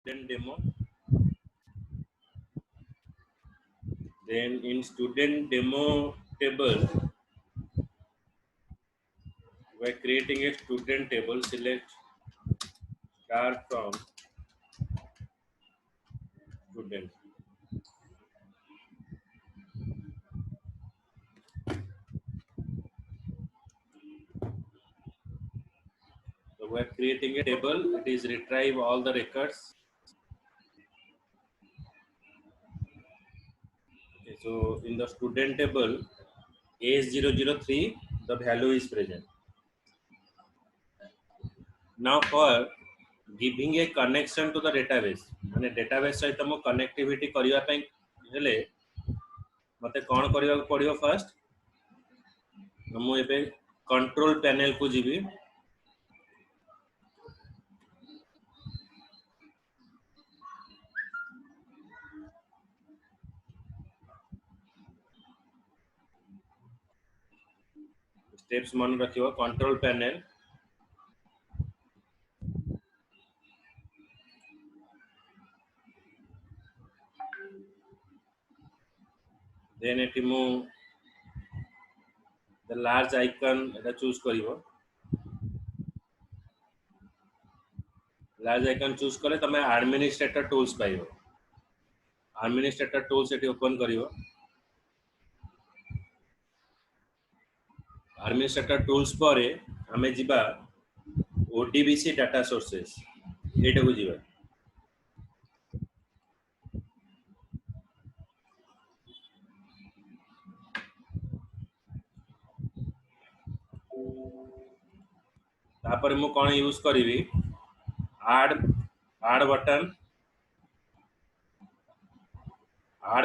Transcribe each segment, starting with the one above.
student demo. Then in student demo table, we are creating a student table. Select start from student. So we are creating a table. It is retrieve all the records. Okay, so in the student table, A003, the value is present. Now for giving a connection to the database, माने database सहित मो connectivity करिया ପାଇଁ हेले मते कोन करिया पड़ियो first मु एबे कंट्रोल पैनल को जीवी स्टेप्स मन रखियो कंट्रोल पैनल देन एटी मु द लार्ज आइकन एटा चूज करिवो लार्ज आइकन चूज करे तमे एडमिनिस्ट्रेटर टूल्स पाइबो एडमिनिस्ट्रेटर टूल्स एटी ओपन करिवो एडमिनिस्ट्रेटर टूल्स पर हमें जिबा ओडीबीसी डाटा सोर्सेस एटा को जिबा तापर मु कोन यूज करिवि ऐड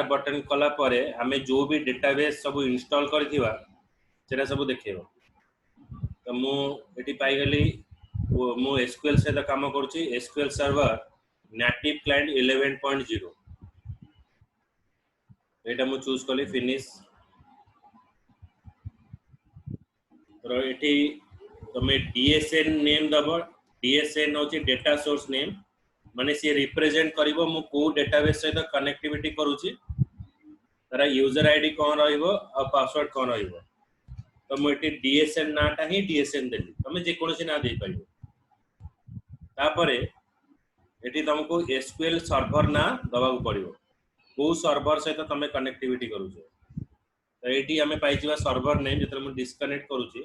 बटन कला परे हमें जो भी डेटाबेस सब इंस्टॉल करथिबा सेटा सब देखेबो तो मु एटी पाई गली मु एसक्यूएल से काम करछि एसक्यूएल सर्वर नेटिव क्लाइंट 11.0 एटा मु चूज कली फिनिश तो एटी तमे डीएसएन नेम दबो डीएसएन होची डेटा सोर्स नेम माने से रिप्रेजेंट करिवो मु को डेटाबेस सहित कनेक्टिविटी करूची तारा यूजर आईडी कोन रहइबो आ पासवर्ड कोन रहइबो तो मु एटी डीएसएन नाटा ही डीएसएन देली तमे जे कोनोसी ना दे पाइबो तापरे एटी तुमको एसक्यूएल सर्वर ना दबा को पड़िबो को सर्वर सहित तमे कनेक्टिविटी करूछो तो एटी हमें पाइजिबा सर्वर नेम जेतले मु डिस्कनेक्ट करूची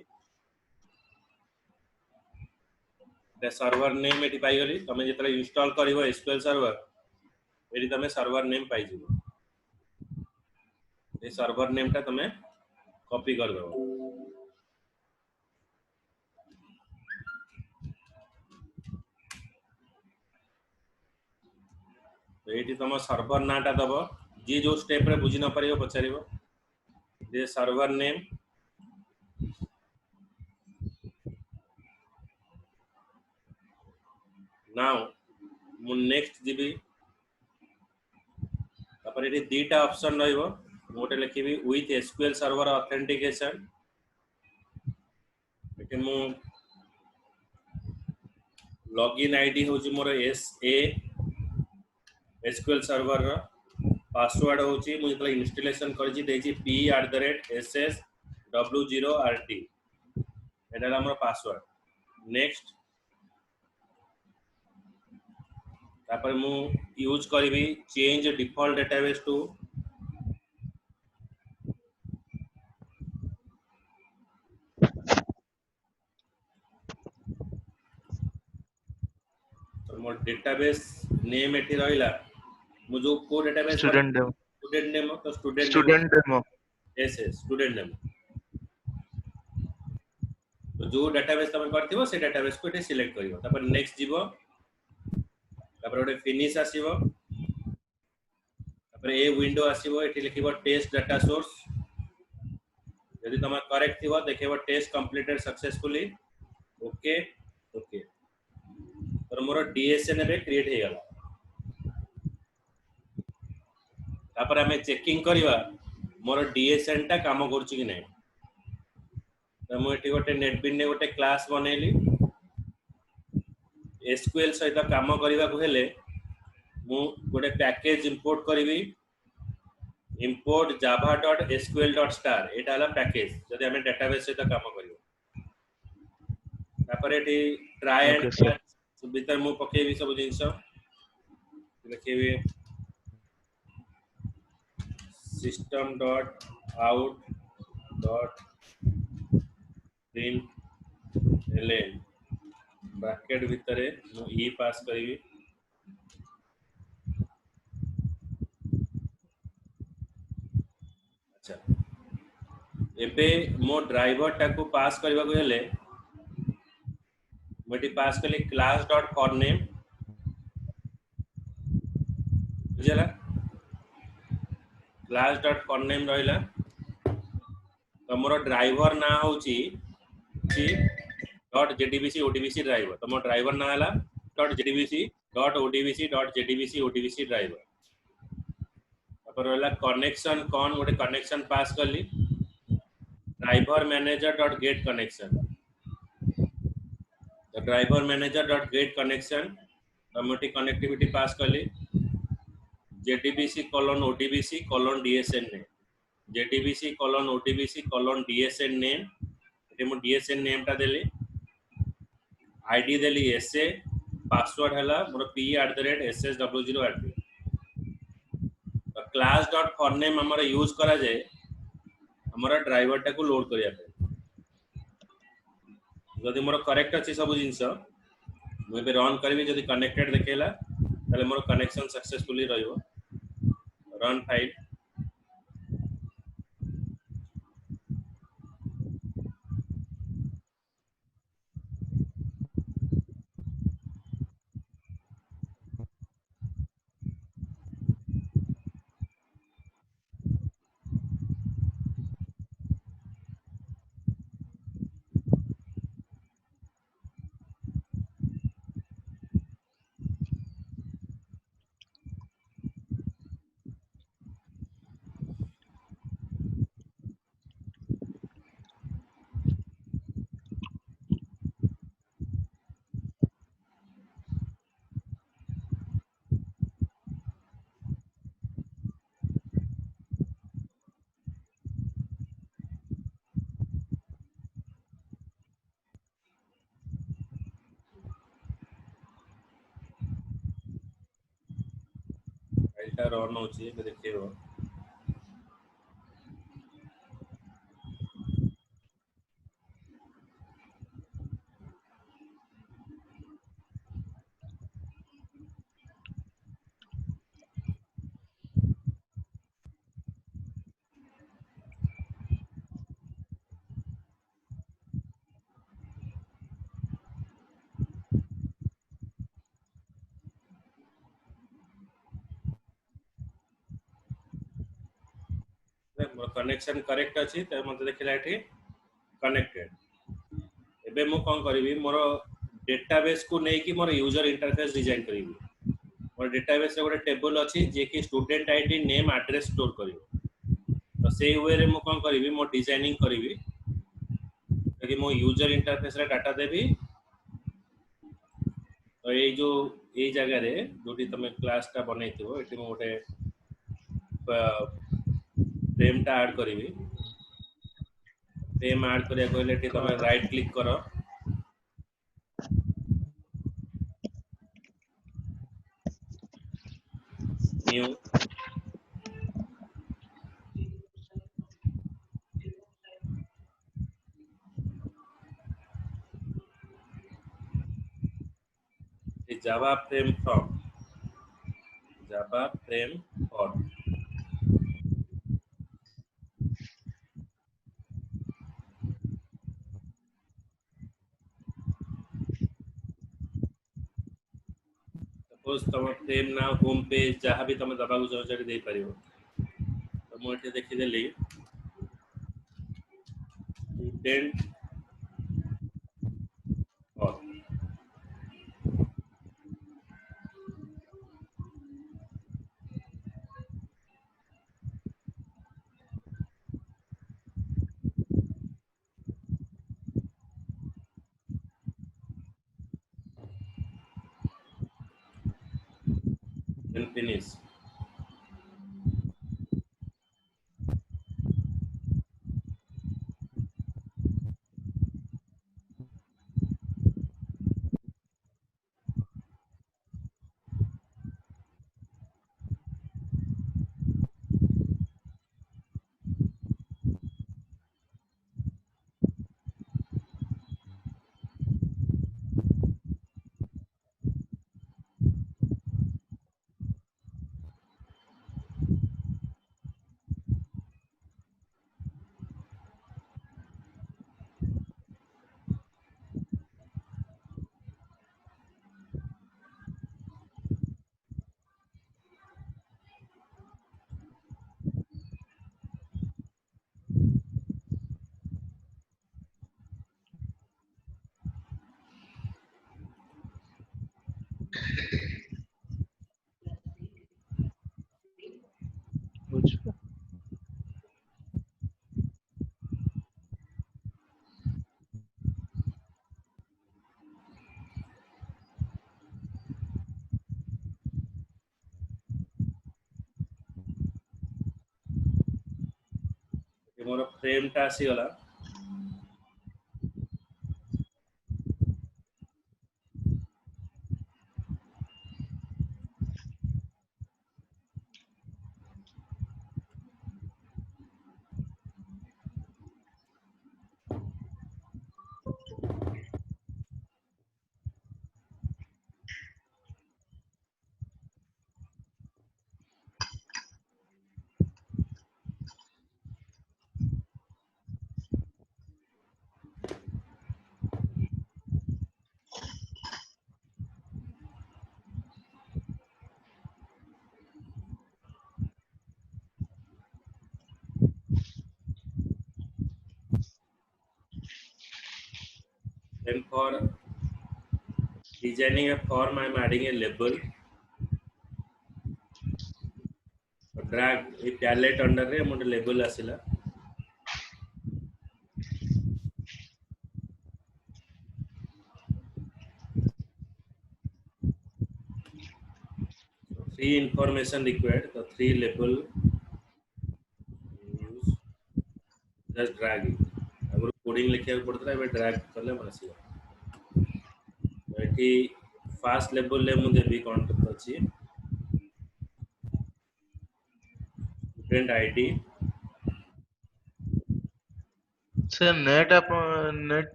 सर्वर नेम एटी पाई गली तमे जेतले इंस्टॉल करिवो एसक्यूएल सर्वर एटी तमे सर्वर नेम पाई जिवो ए सर्वर नेम ता तमे कॉपी कर दो तो एटी तम सर्वर नाटा दबो जी जो स्टेप रे बुझी न परियो पचारिबो जे सर्वर नेम नाउ मु नेक्स्ट जीबी तापर एटी दीटा ऑप्शन रहइबो मोटे लिखिबी विथ एसक्यूएल सर्वर ऑथेंटिकेशन एटी मु लॉगिन आईडी होची मोर एसए एसक्यूएल सर्वर रो पासवर्ड होची मु जतला इंस्टॉलेशन करजी देजी p@ssw0rt एटा हमर पासवर्ड नेक्स्ट तापर मु यूज करबी चेंज डिफॉल्ट डेटाबेस टू तो मोर डेटाबेस नेम एठी रहिला मु जो को डेटाबेस स्टूडेंट नेम तो student demo yes student name तो जो डेटाबेस तमे करथिबो से डेटाबेस को एठी सिलेक्ट करिवो तापर नेक्स्ट जीवो तापर ओटे फिनिश आसीबो तापर ए विंडो आसीबो एठी लिखिबो टेस्ट डाटा सोर्स यदि तमे करेक्ट थिबो देखिबो test completed successfully okay okay तो मोर डीएसएन बे क्रिएट हे गला तापर हमें चेकिंग करिवा मोर डीएसएन टा काम करछि कि नै तो मु एठी गोटे नेटबिन ने गोटे क्लास बनेली एसक्यूएल सहित काम करिवा को हेले मु गोटे पैकेज इंपोर्ट करी import java.sql.star एटा हला पैकेज जदि हमें डेटाबेस सहित काम करियो तापर eighty try and Okay, sir. Catch भीतर मु पकेबी सब जिंस लिखेबी system.out.println ब्रैकेट भीतर मु ई पास करी अच्छा एबे मो ड्राइवर टाको पास करबा को हेले मोटी पास कली क्लास डॉट फॉर नेम बुझला क्लास डॉट फॉर नेम रहिला तमरो ड्राइवर ना होची डॉट जेडीबीसी ओडीबीसी ड्राइवर तमो ड्राइवर ना हला dot JDBC dot ODBC dot JDBC ODBC driver तापर रहला कनेक्शन कौन गोटे कनेक्शन पास करली driver manager dot get connection तो driver manager dot get connection तमोटी कनेक्टिविटी पास करली JDBC colon ODBC colon DSN name JDBC colon ODBC colon DSN name एटे मु DSN name टा देली आईडी देली एसए पासवर्ड हला मोर p@ss00@. तो class dot for name हमर use करा जाए हमर ड्राइवर टा को लोड करिया पे जदि मोर करेक्ट अछि सब जिंस मु बे रन करबी जदि कनेक्टेड देखेला ताले मोर कनेक्शन सक्सेसफुली रहियो रन फाइल फाइल टा रन होची बे देखियो मोर कनेक्शन करेक्ट अछि त मते देखिला एठी कनेक्टेड एबे मु कोन करबी मोर डेटाबेस को नै कि मोर यूजर इंटरफेस डिजाइन करबी मोर डेटाबेस रे गोटे टेबल अछि जे कि student ID name address store करिवो तो सेही वे रे मु कोन करबी मो डिजाइनिंग करबी कि मो यूजर इंटरफेस रे डाटा देबी तो ये जो ये जगह रे जोटी तमे क्लास टा बनैथिबो एठी मो गोटे फ्रेम टा ऐड करबी फ्रेम ऐड करिया कहले एठी तमे राइट क्लिक करो न्यू जावा फ्रेम फॉर्म सपोज तुम फ्रेम ना होम पेज जहाँ भी तुम दबा चाहते दे पार तो मुझे देखीदेली स्टूडेंट then finish. बुझ ये मोर फ्रेम टा आसी गला then for designing a form I am adding a label drag A palette under रे मोटे label आसिला so three information required the three label use just drag it अगर कोडिंग लिखिया पड़ता है ड्रैग करले आसिला एठी फास्ट लेवल ले मु देबी कॉन्टेक्ट अछि student ID sir net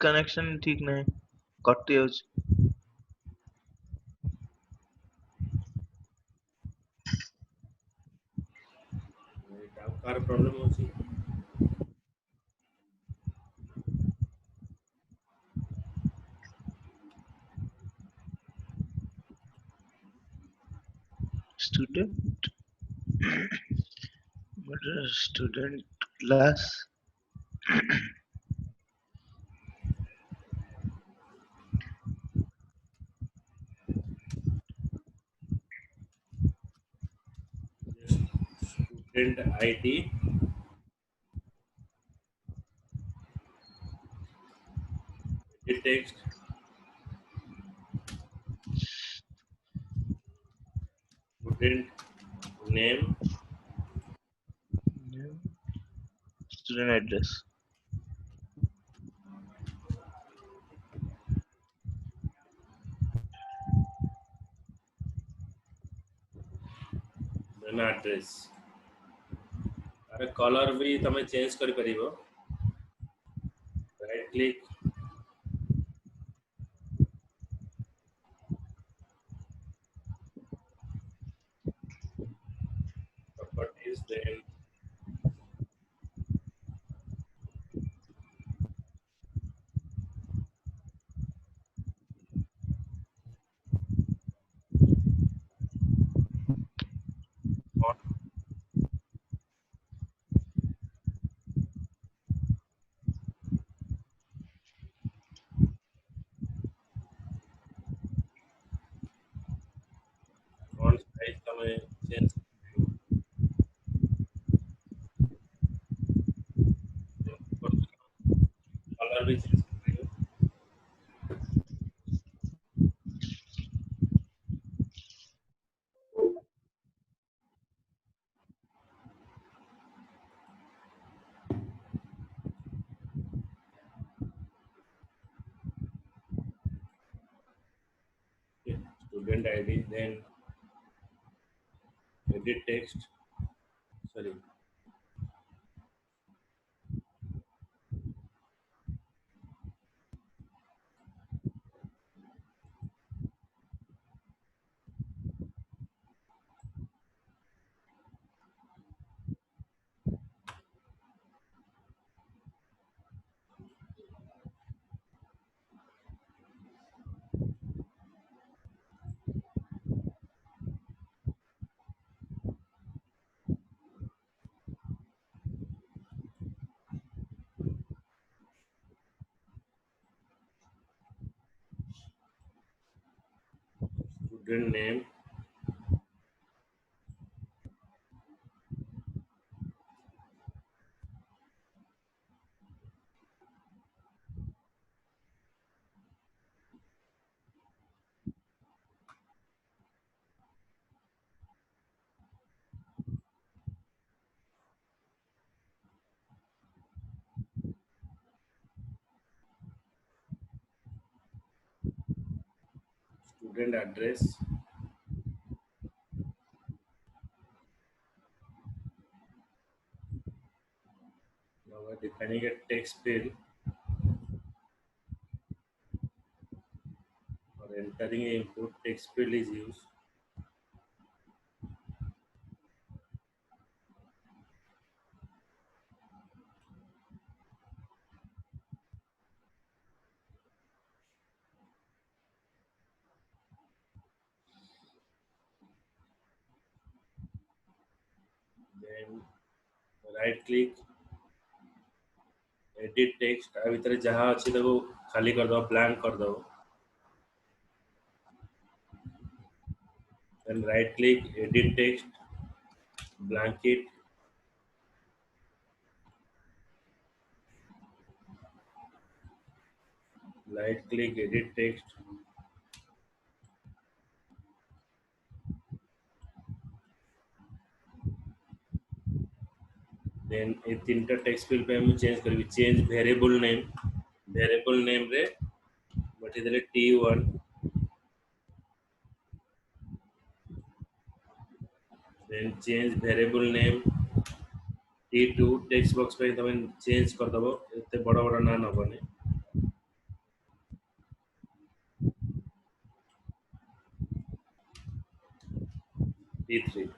connection ठीक नहीं कटि जाउछ कार प्रॉब्लम होछि student student class student ID it text student name student address then address अरे कलर भी तमे चेंज करि परिबो right click properties then font font size तमे चेंज कलर भी चेंज करियो student id, then edit text, sorry, student name, student address, now we're defining a text field or entering a input text field is used. Then right click, edit text, आ भीतर जहाँ अच्छी तो खाली कर दो, blank कर दो. Then right click, edit text, blank it, right click, edit text, then ये तीनटा text field पे हम change करेंगे, change variable name रे बटी देले t1, then change variable name t2, text box पे तमें change कर दबो, इतने बड़ा बड़ा ना ना बने. t3,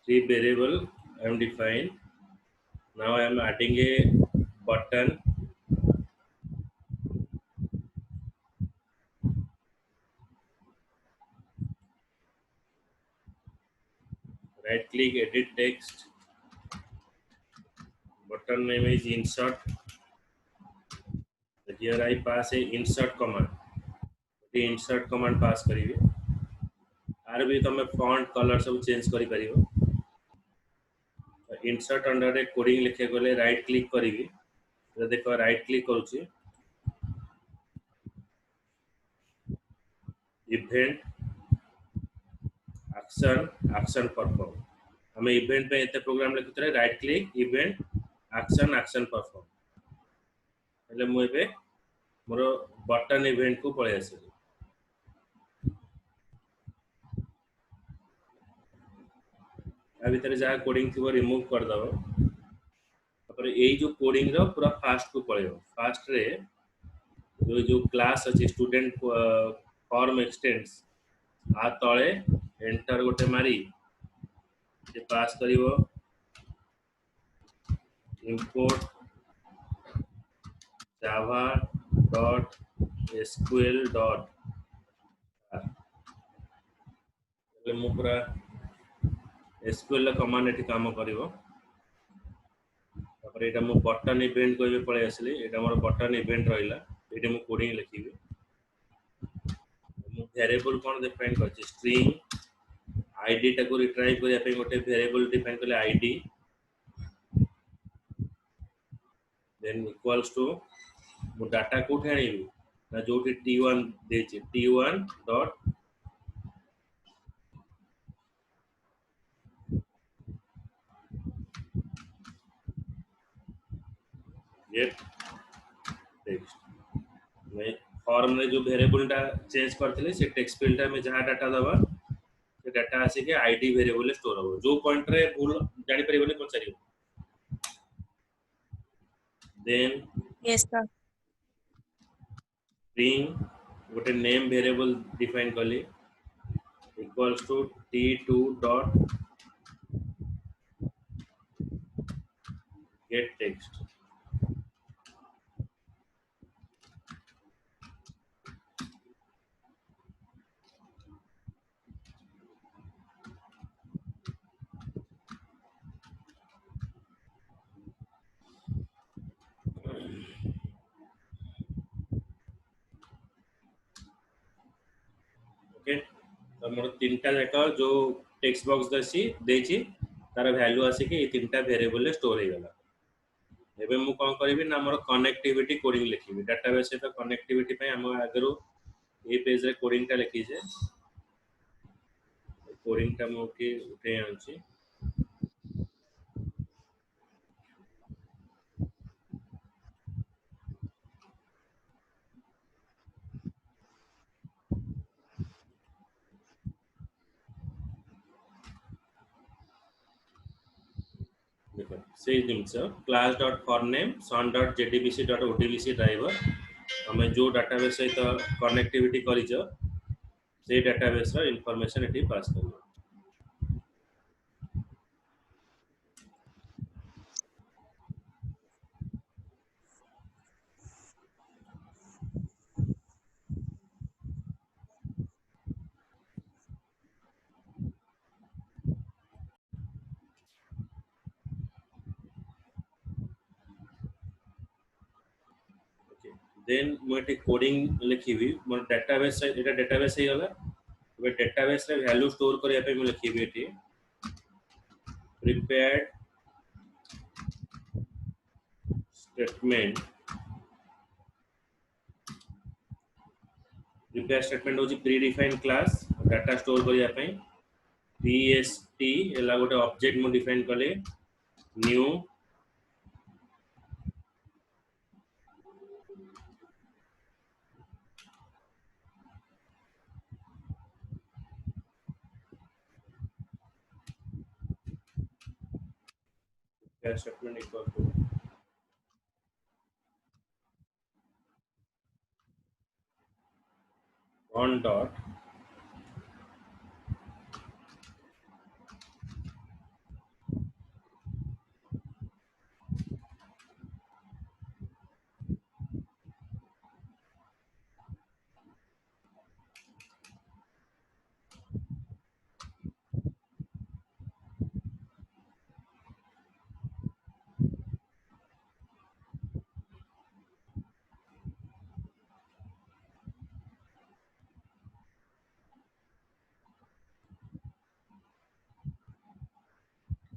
three variable I am defined. Now I am adding a button, right click, edit text, button name is insert. Here I pass a insert command. The insert command pass करिए. Are भी तमे font color सब change करी परियो. Insert under a coding लिखे गले right click करिए. तो देखो right click करूँगी. Event, action perform. हमें event पे इतने प्रोग्राम लिखते रहे right click, event, action perform. એટલે ମୁଁ ଏବେ ମୋର button event को पळे आसिली. आ भीतर जहाँ कोडिंग थी वो रिमूव कर दो. तापर एई जो कोडिंग रो पूरा फास्ट को पळेयो. फास्ट रे जो क्लास अछि स्टूडेंट फॉर्म एक्सटेंड्स आ तळे एंटर गोटे मारी से पास करिवो import java.sql. એટલે ମୁଁ ପୁରା SQL कमांड एठी काम करिवो. तापर एटा मु बटन इवेंट को पळे आसली. एटा मोर बटन इवेंट रहिला. एठी मु कोडिंग लिखिबी. मु वेरिएबल कोन डिफाइन करछि स्ट्रिंग आईडी टाको रिट्राइव करिया पे गोटे वेरिएबल डिफाइन करले आईडी, देन इक्वल्स टू मु डाटा कोठे आनिबी ना जोटी t1 देछि t1 डॉट गेट टेक्स्ट. मैं फॉर्म रे जो वेरिएबल टा चेंज करथिले से टेक्स्ट फील्ड टा में जहां डाटा दबा से डाटा आसी के आईडी वेरिएबल स्टोर हो जो पॉइंट रे भूल जानि परिबने पचारियो देन Yes, sir. string गोटे नेम वेरिएबल डिफाइन कली equals to t2 dot get text okay तो मोर तीनटा जाक जो टेक्स्ट बॉक्स दसी देची तार वैल्यू आसी के तीनटा वेरिएबल स्टोर हो गला एबे मु कोन करबी ना मोर कनेक्टिविटी कोडिंग लिखिबी डाटाबेस सहित कनेक्टिविटी पे हम आगरो ए पेज रे कोडिंग टा लिखी जे कोडिंग टा मु के उठे आंची देखो से जिंस class dot for name sun dot JDBC dot ODBC driver हमें जो डाटाबेस सहित कनेक्टिविटी करिछ से डाटाबेस रो इंफॉर्मेशन एठी पास करबो देन मोटे कोडिंग लिखिबी मोर डाटाबेस एटा डाटाबेस हे गला ए डाटाबेस रे वैल्यू स्टोर करिया पे मु लिखिबी एठी प्रिपेयर्ड स्टेटमेंट प्रिपेयर स्टेटमेंट होची predefine class data store करिया पे pst एला गोटे ऑब्जेक्ट मु डिफाइन कले new prepare statement equal to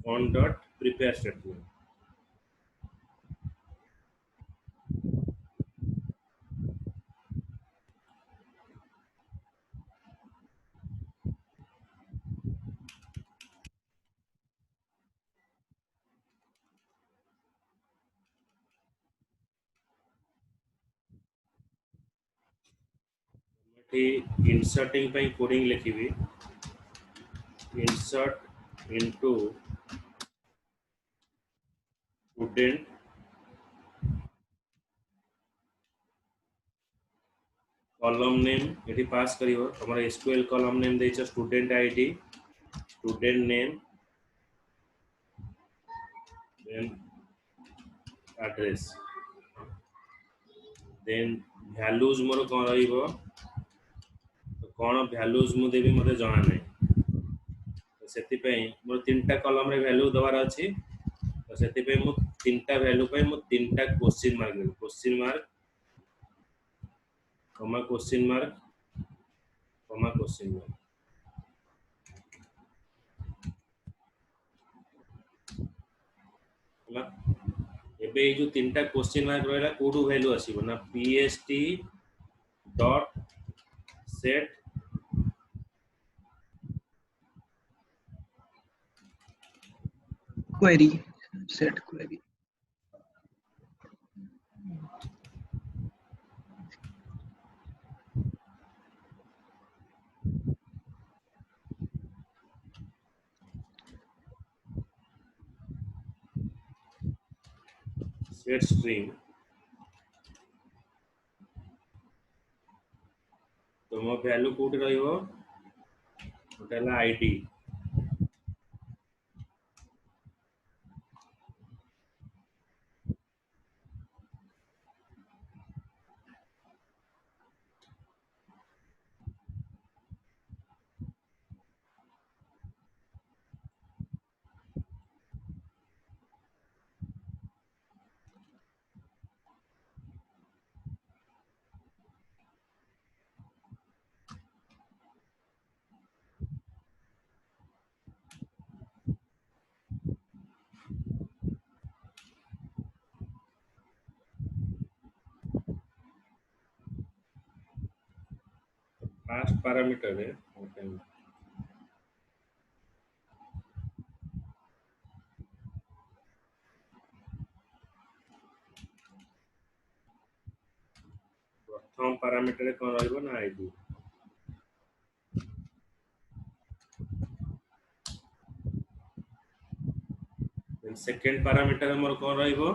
on dot prepare statement inserting by coding लिखिबी insert into student column name एठी पास करियो हमर SQL column name देछ student id student name then address then values मोर कोन रहिबो तो कोन values मु देबी मते जाना नै तो सेति पे मोर तीनटा कॉलम रे वैल्यू दवार अछि तो सेति पे मु तीनटा वैल्यू पे मु तीनटा क्वेश्चन मार्क देबी क्वेश्चन मार्क कमा क्वेश्चन मार्क कमा क्वेश्चन मार्क होला एबे जो तीनटा क्वेश्चन मार्क रहला कोडू वैल्यू आसीबो ना pst dot set query set query set string तो मो वैल्यू कोड रहिबो टोटल आईडी फास्ट पैरामीटर है प्रथम पैरामीटर कौन रहिबो ना आईडी सेकेंड पैरामीटर हमर कौन रहिबो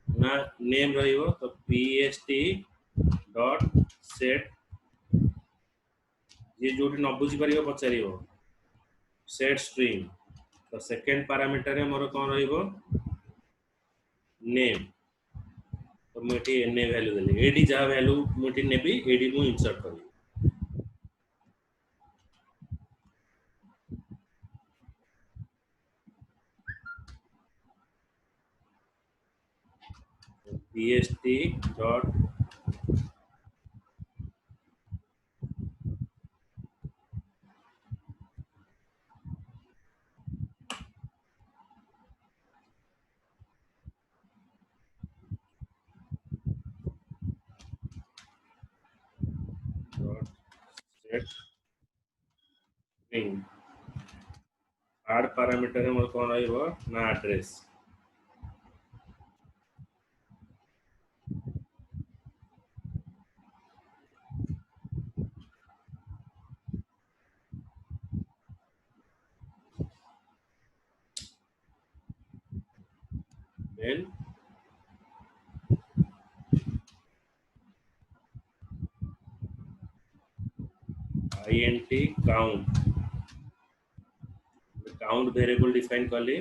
ना नेम रहिबो तो pst डॉट सेट ये जोटी न बुझी परिबो पचारिबो सेट स्ट्रिंग तो सेकेंड पैरामीटर है मोर कौन रहिबो नेम तो मुठी एने वैल्यू देली एडी जा वैल्यू मुठी नेबी एडी मु इंसर्ट करी pst dot set string third parameter है मोर कौन रहिबो ना address then int count count variable define कली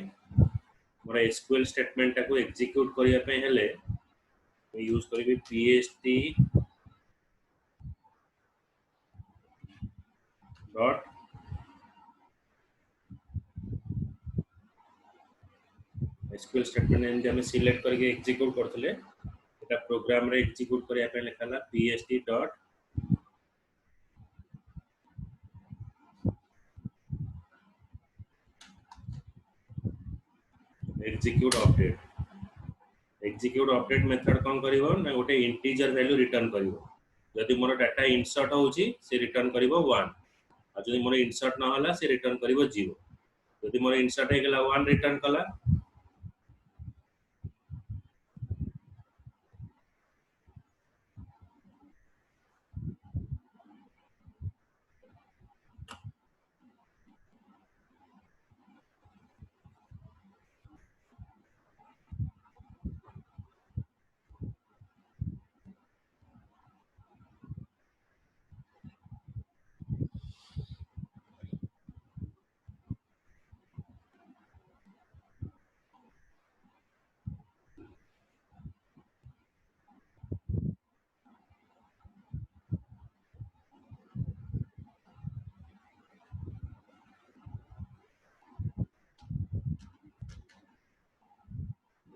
मोर SQL स्टेटमेंट को एग्जीक्यूट करिया पे हेले मैं यूज करिबी pst dot SQL statement and हम सिलेक्ट करके एग्जीक्यूट करथले एटा प्रोग्राम रे एग्जीक्यूट करिया पे लिखाला pst dot execute update method कौन करिवो ना गोटे इंटीजर वैल्यू रिटर्न करिवो जदि मोर डाटा इंसर्ट होउची से रिटर्न करिवो 1 आ जदि मोर इंसर्ट न होला से रिटर्न करिवो 0 जदि मोर इंसर्ट हे गेला 1 रिटर्न कला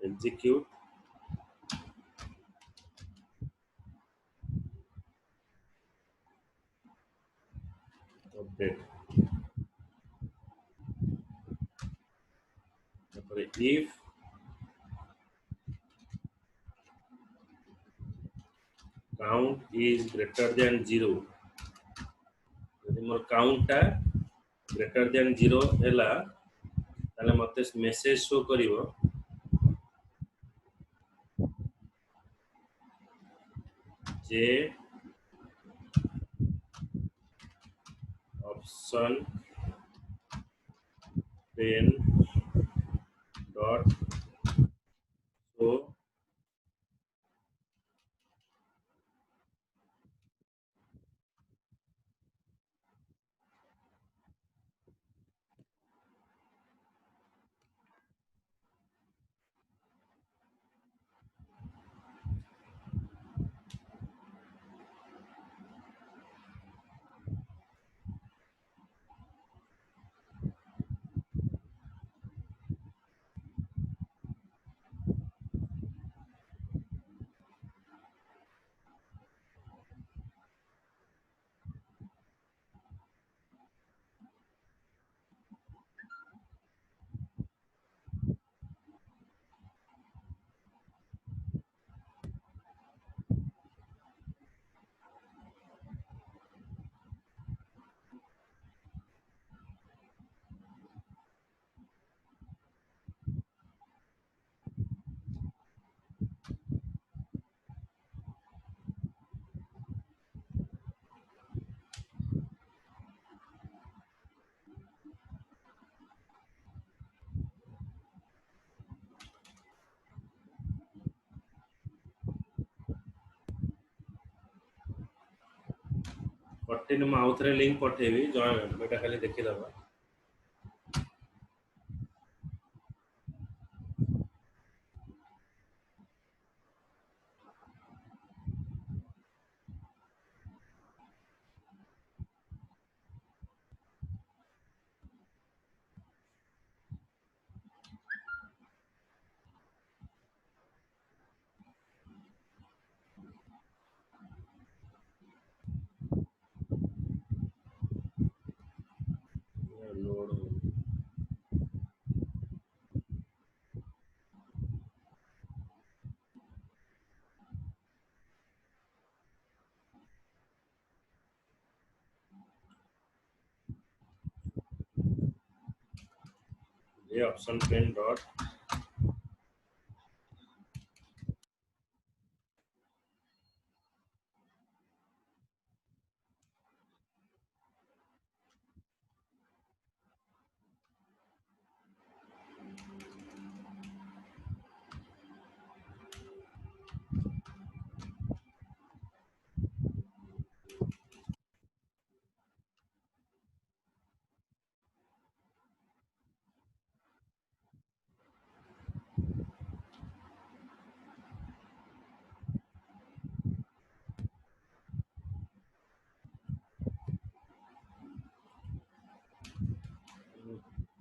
execute update তারপরে if count is greater than 0 যদি মোর কাউন্টটা greater than 0 হেলা তাহলে মতে মেসেজ শো করিব যে অপশন 10 dot show पठेनि मु आउ थरे लिंक पठेबी जॉइन बेटा खाली देखि दबा लोड ये ऑप्शन पेन डॉट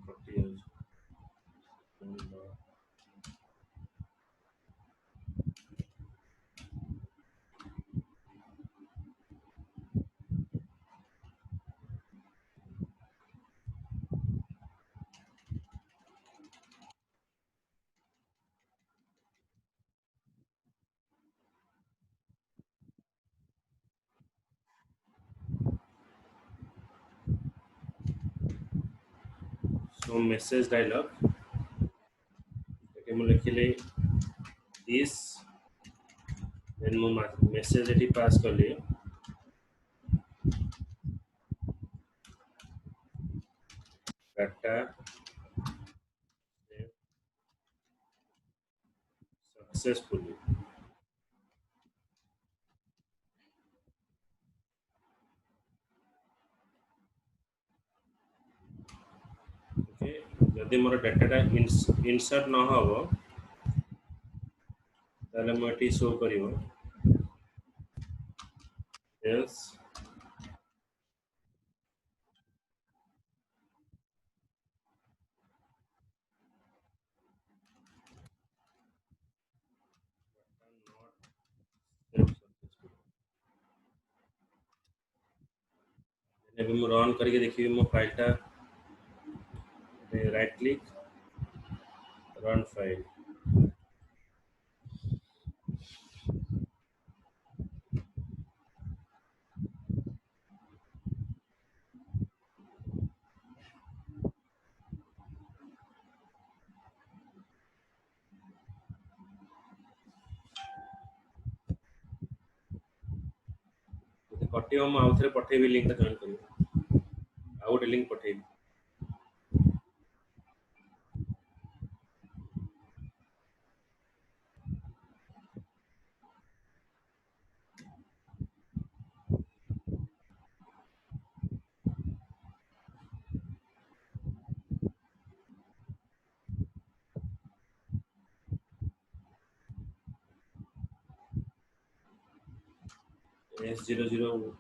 कटी जाउछ सो मेसेज डायलॉग ओके मु लिखिले दिस देन मु मेसेज एटी पास करली डाटा सक्सेसफुली ओके जदि मोर डाटाटा इंसर्ट न हो ताले मु एटी शो करिवो यस ଏବେ ମୁଁ ରन କରିକି ଦେଖିବି ମୋ फाइलटा राइट क्लिक रन फाइल कटियो मु आउ थरे पठेबी लिंक जॉइन करियो आउ गोटे link पठेबी S001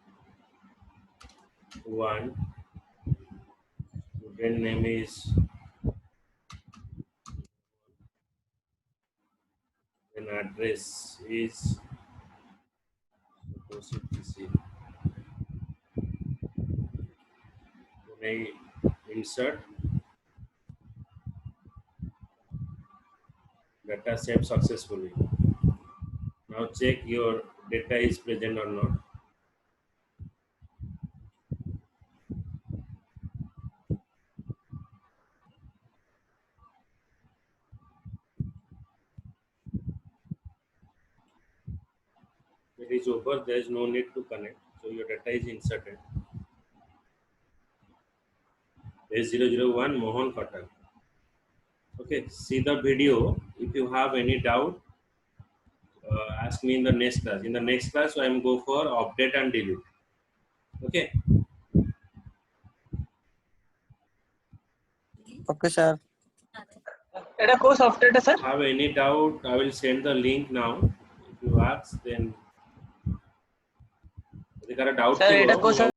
student name is and address is OCTC. When I insert data saved successfully. Now check your data is present or not. It is over, there is no need to connect. So your data is inserted. S001 Mohan Khatak. Okay, see the video. If you have any doubt, ask me in the next class. In the next class, I am go for update and delete. Okay. Okay, sir. এটা কোন সফটওয়্যারটা sir? Have any doubt? I will send the link now. If you ask, then. যদি কারো doubt sir ଥିବ এটা কোন ମୁଁ